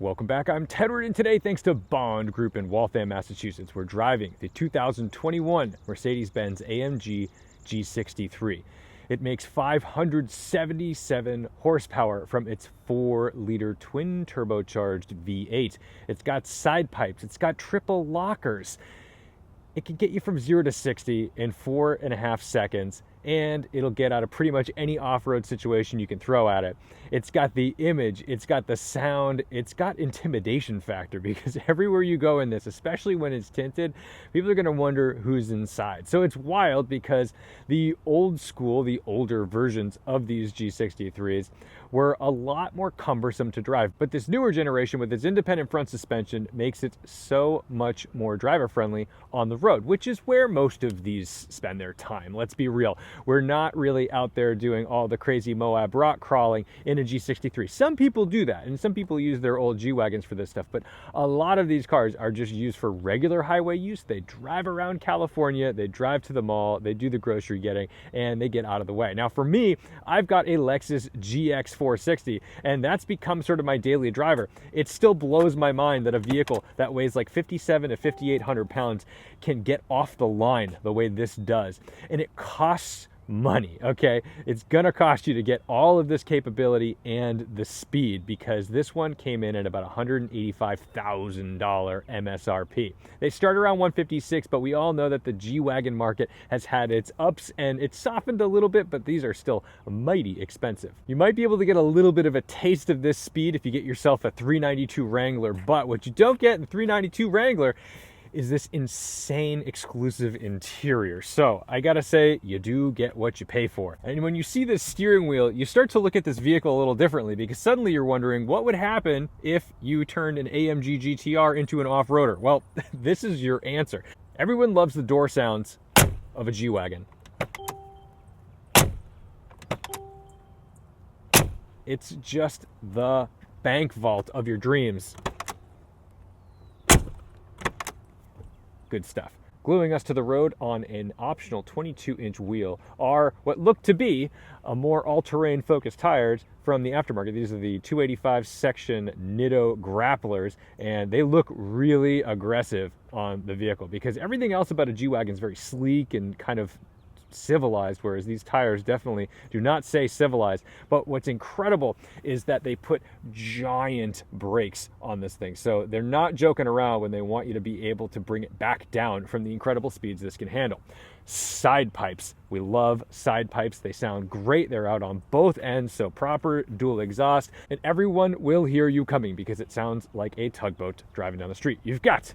Welcome back. I'm Tedward, and today, thanks to Bond Group in Waltham, Massachusetts, we're driving the 2021 Mercedes-Benz AMG G63. It makes 577 horsepower from its 4-liter twin turbocharged V8. It's got side pipes. It's got triple lockers. It can get you from 0 to 60 in 4.5 seconds, and it'll get out of pretty much any off-road situation you can throw at it. It's got the image, it's got the sound, it's got intimidation factor, because everywhere you go in this, especially when it's tinted, people are going to wonder who's inside. So it's wild because the old school, the older versions of these G63s were a lot more cumbersome to drive, but this newer generation with its independent front suspension makes it so much more driver friendly on the road, which is where most of these spend their time. Let's be real. We're not really out there doing all the crazy Moab rock crawling in a G63. Some people do that, and some people use their old G-Wagons for this stuff, but a lot of these cars are just used for regular highway use. They drive around California, they drive to the mall, they do the grocery getting, and they get out of the way. Now for me, I've got a Lexus GX460, and that's become sort of my daily driver. It still blows my mind that a vehicle that weighs like 5,700 to 5,800 pounds can get off the line the way this does. And it costs money, okay? It's gonna cost you to get all of this capability and the speed, because this one came in at about $185,000 MSRP. They start around 156, but we all know that the G-Wagon market has had its ups and it's softened a little bit, but these are still mighty expensive. You might be able to get a little bit of a taste of this speed if you get yourself a 392 Wrangler, but what you don't get in the 392 Wrangler is this insane exclusive interior. So I gotta say, you do get what you pay for. And when you see this steering wheel, you start to look at this vehicle a little differently, because suddenly you're wondering what would happen if you turned an AMG GTR into an off-roader. Well, this is your answer. Everyone loves the door sounds of a G-Wagon. It's just the bank vault of your dreams. Good stuff. Gluing us to the road on an optional 22-inch wheel are what look to be a more all-terrain focused tires from the aftermarket. These are the 285 section Nitto grapplers, and they look really aggressive on the vehicle, because everything else about a G-Wagon is very sleek and kind of civilized, whereas these tires definitely do not say civilized. But what's incredible is that they put giant brakes on this thing, so they're not joking around when they want you to be able to bring it back down from the incredible speeds this can handle. Side pipes, we love side pipes. They sound great. They're out on both ends, so proper dual exhaust, and everyone will hear you coming because it sounds like a tugboat driving down the street. You've got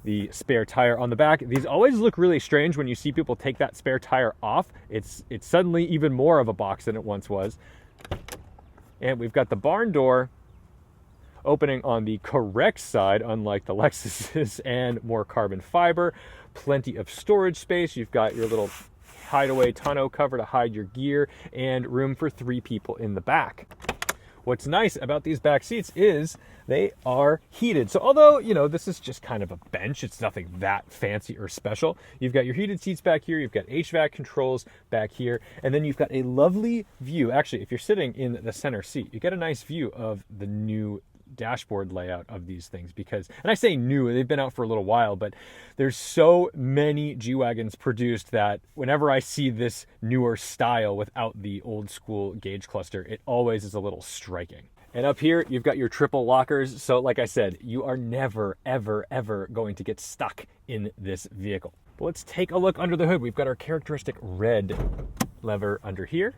the spare tire on the back. These always look really strange when you see people take that spare tire off. It's suddenly even more of a box than it once was. And we've got the barn door opening on the correct side, unlike the Lexus's, and more carbon fiber, plenty of storage space. You've got your little hideaway tonneau cover to hide your gear, and room for 3 people in the back. What's nice about these back seats is they are heated. So although, you know, this is just kind of a bench, it's nothing that fancy or special. You've got your heated seats back here, you've got HVAC controls back here, and then you've got a lovely view. Actually, if you're sitting in the center seat, you get a nice view of the new dashboard layout of these things, because, and I say new, they've been out for a little while, but there's so many G-Wagons produced that whenever I see this newer style without the old school gauge cluster, it always is a little striking. And up here, you've got your triple lockers. So like I said, you are never, ever, ever going to get stuck in this vehicle. But let's take a look under the hood. We've got our characteristic red lever under here.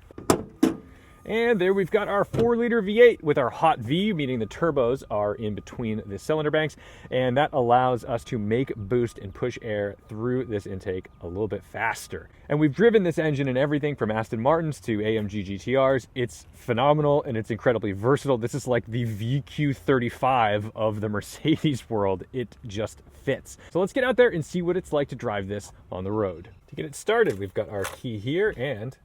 And there we've got our 4-liter V8 with our hot V, meaning the turbos are in between the cylinder banks, and that allows us to make, boost, and push air through this intake a little bit faster. And we've driven this engine in everything from Aston Martins to AMG GTRs. It's phenomenal and it's incredibly versatile. This is like the VQ35 of the Mercedes world. It just fits. So let's get out there and see what it's like to drive this on the road. To get it started, we've got our key here, and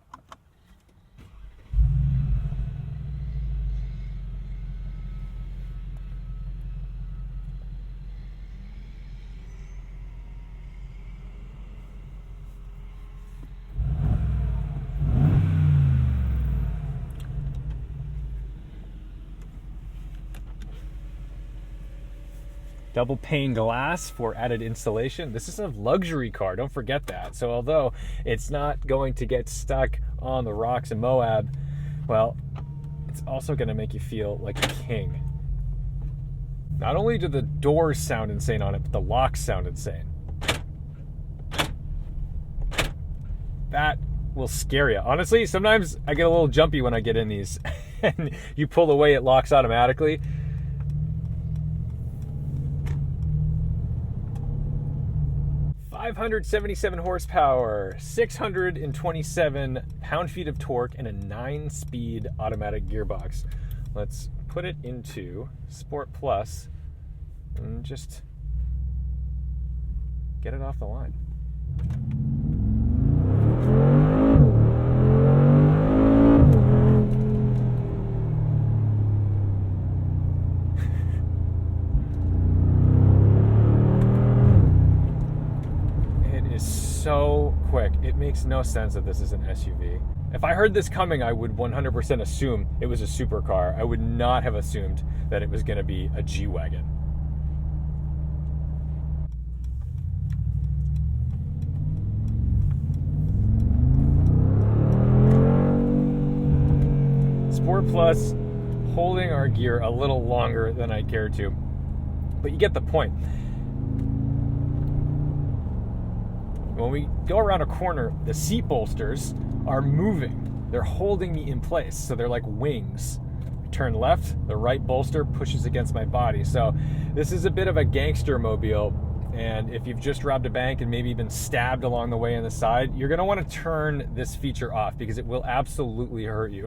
Double pane glass for added insulation. This is a luxury car, don't forget that. So although it's not going to get stuck on the rocks in Moab, well, it's also going to make you feel like a king. Not only do the doors sound insane on it, but the locks sound insane. That will scare you. Honestly, sometimes I get a little jumpy when I get in these and you pull away, it locks automatically. .577 horsepower, 627 pound-feet of torque, and a 9-speed automatic gearbox. Let's put it into Sport Plus and just get it off the line. So quick. It makes no sense that this is an SUV. If I heard this coming, I would 100% assume it was a supercar. I would not have assumed that it was going to be a G-Wagon. Sport Plus holding our gear a little longer than I care to, but you get the point. When we go around a corner, the seat bolsters are moving. They're holding me in place, so they're like wings. Turn left, the right bolster pushes against my body. So this is a bit of a gangster mobile, and if you've just robbed a bank and maybe been stabbed along the way on the side, you're gonna wanna turn this feature off because it will absolutely hurt you.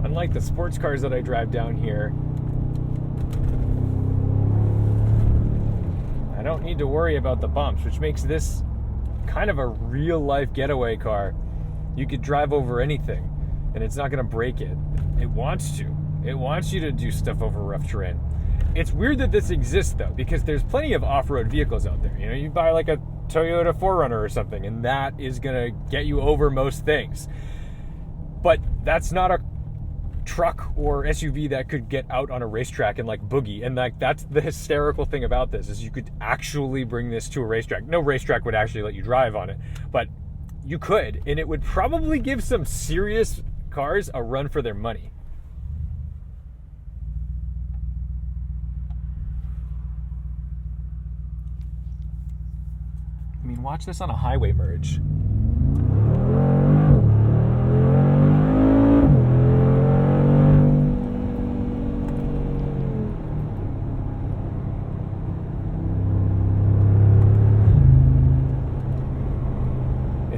Unlike the sports cars that I drive down here, I don't need to worry about the bumps, which makes this kind of a real-life getaway car. You could drive over anything, and it's not going to break it. It wants to. It wants you to do stuff over rough terrain. It's weird that this exists, though, because there's plenty of off-road vehicles out there. You know, you buy like a Toyota 4Runner or something, and that is going to get you over most things. But that's not a truck or SUV that could get out on a racetrack and like boogie. And like that's the hysterical thing about this, is you could actually bring this to a racetrack. No racetrack would actually let you drive on it, but you could, and it would probably give some serious cars a run for their money. I mean, watch this on a highway merge.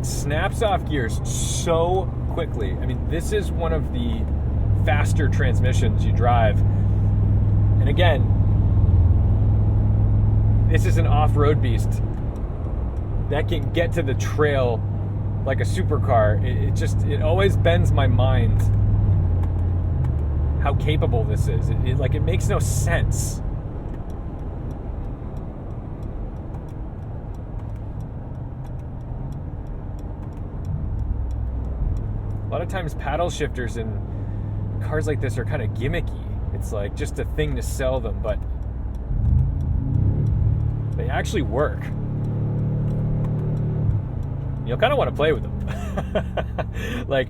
Snaps off gears so quickly. I mean, this is one of the faster transmissions you drive. And again, this is an off-road beast that can get to the trail like a supercar. It always bends my mind how capable this is. It makes no sense. A lot of times paddle shifters in cars like this are kind of gimmicky. It's like just a thing to sell them, but they actually work. You'll kind of want to play with them. Like,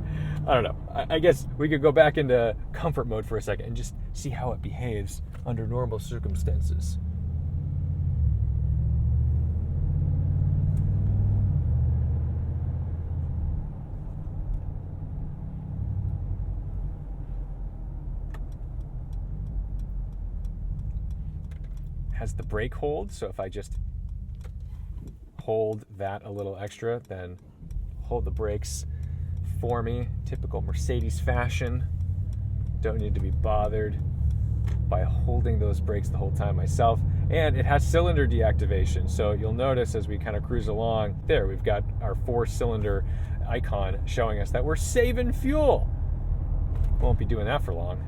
I don't know. I guess we could go back into comfort mode for a second and just see how it behaves under normal circumstances. Has the brake hold, so if I just hold that a little extra, then hold the brakes for me. Typical Mercedes fashion. Don't need to be bothered by holding those brakes the whole time myself. And it has cylinder deactivation, so you'll notice as we kind of cruise along, there we've got our 4-cylinder icon showing us that we're saving fuel. Won't be doing that for long.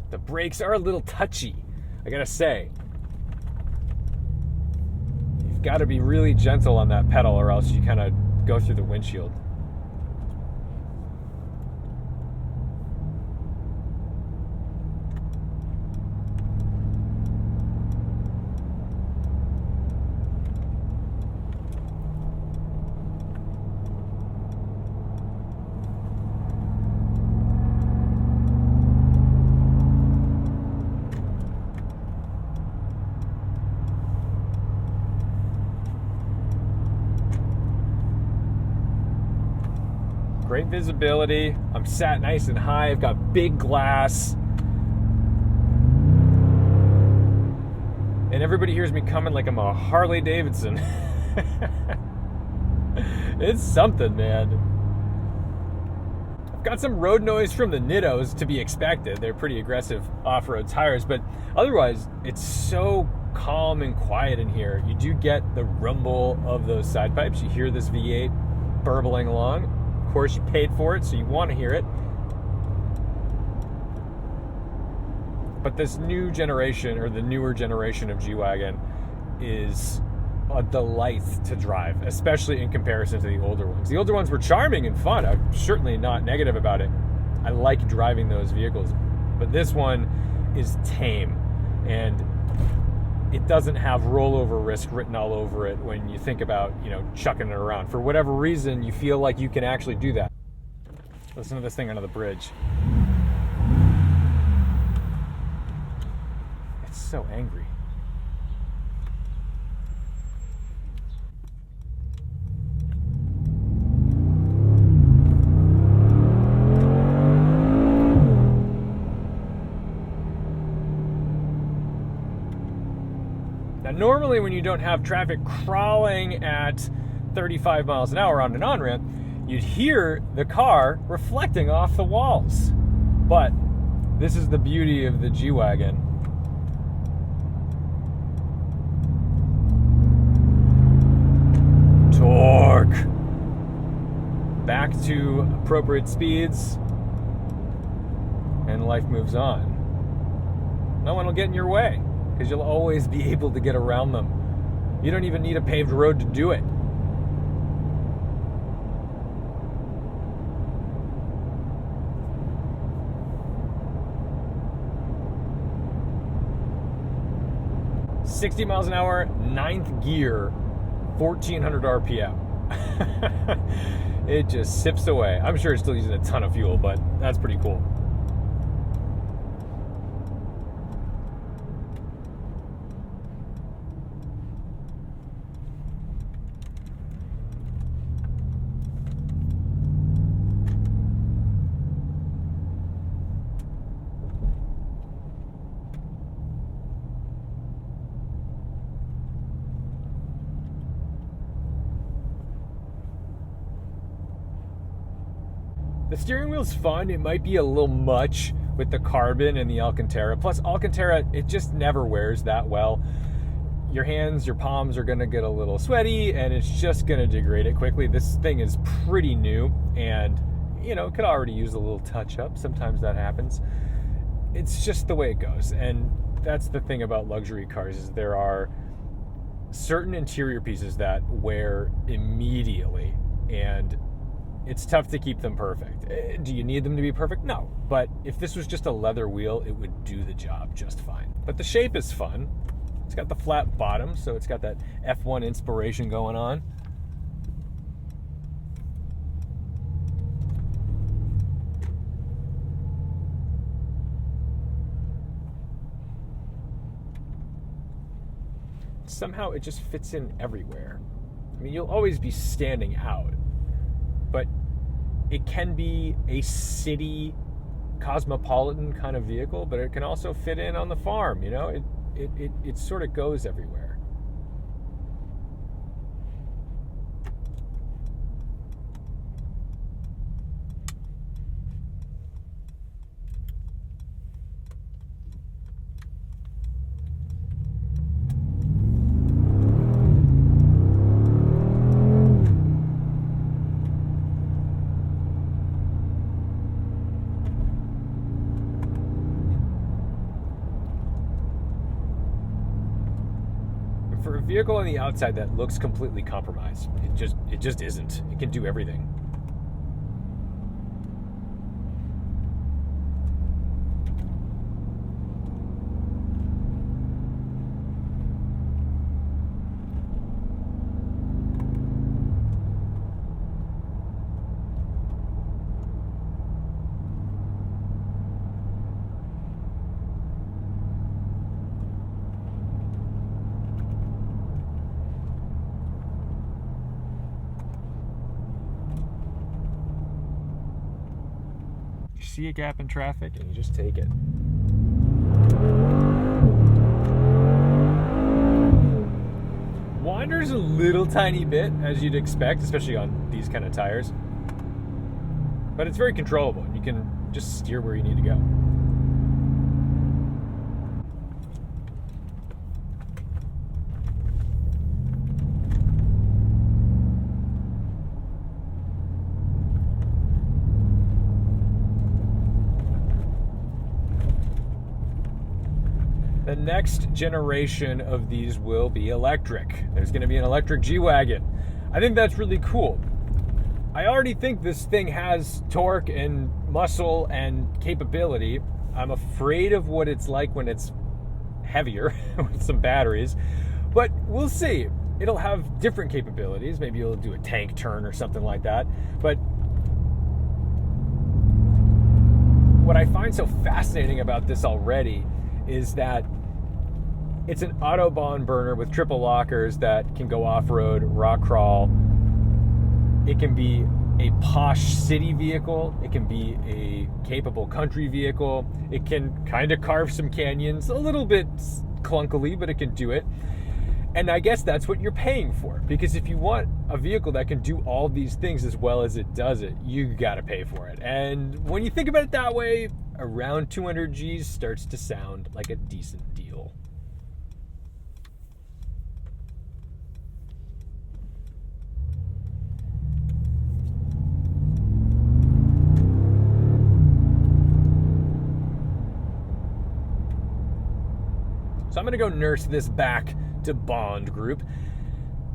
The brakes are a little touchy, I gotta say. You've got to be really gentle on that pedal or else you kind of go through the windshield. Great visibility. I'm sat nice and high. I've got big glass. And everybody hears me coming like I'm a Harley Davidson. It's something, man. I've got some road noise from the Nittos to be expected. They're pretty aggressive off-road tires, but otherwise it's so calm and quiet in here. You do get the rumble of those side pipes. You hear this V8 burbling along. Of course, you paid for it, so you want to hear it. But this new generation, or the newer generation of G-Wagon, is a delight to drive, especially in comparison to the older ones. The older ones were charming and fun. I'm certainly not negative about it. I like driving those vehicles. But this one is tame, and it doesn't have rollover risk written all over it when you think about, chucking it around. For whatever reason, you feel like you can actually do that. Listen to this thing under the bridge. It's so angry. Normally, when you don't have traffic crawling at 35 miles an hour on an on-ramp, you'd hear the car reflecting off the walls. But this is the beauty of the G-Wagon. Torque. Back to appropriate speeds, and life moves on. No one will get in your way, because you'll always be able to get around them. You don't even need a paved road to do it. "60 miles an hour, 9th gear, 1400 RPM. It just sips away. I'm sure it's still using a ton of fuel, but that's pretty cool. The steering wheel's fun. It might be a little much with the carbon and the Alcantara. Plus, Alcantara, it just never wears that well. Your hands, your palms are gonna get a little sweaty, and it's just gonna degrade it quickly. This thing is pretty new, and it could already use a little touch-up. Sometimes that happens. It's just the way it goes, and that's the thing about luxury cars, is there are certain interior pieces that wear immediately, and it's tough to keep them perfect. Do you need them to be perfect? No. But if this was just a leather wheel, it would do the job just fine. But the shape is fun. It's got the flat bottom, so it's got that F1 inspiration going on. Somehow it just fits in everywhere. I mean, you'll always be standing out, but it can be a city cosmopolitan kind of vehicle, but it can also fit in on the farm, it sort of goes everywhere. a vehicle on the outside that looks completely compromised. It just isn't. It can do everything. See a gap in traffic and you just take it. Wanders a little tiny bit, as you'd expect, especially on these kind of tires. But it's very controllable and you can just steer where you need to go. The next generation of these will be electric. There's going to be an electric G-Wagon. I think that's really cool. I already think this thing has torque and muscle and capability. I'm afraid of what it's like when it's heavier with some batteries, but we'll see. It'll have different capabilities. Maybe it'll do a tank turn or something like that. But what I find so fascinating about this already is that it's an Autobahn burner with triple lockers that can go off-road, rock crawl. It can be a posh city vehicle. It can be a capable country vehicle. It can kind of carve some canyons, a little bit clunkily, but it can do it. And I guess that's what you're paying for, because if you want a vehicle that can do all these things as well as it does it, you gotta pay for it. And when you think about it that way, around 200 G's starts to sound like a decent deal. So I'm gonna go nurse this back to Bond Group.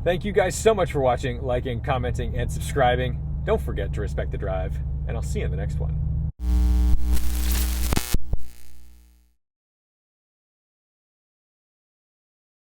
Thank you guys so much for watching, liking, commenting, and subscribing. Don't forget to respect the drive, and I'll see you in the next one.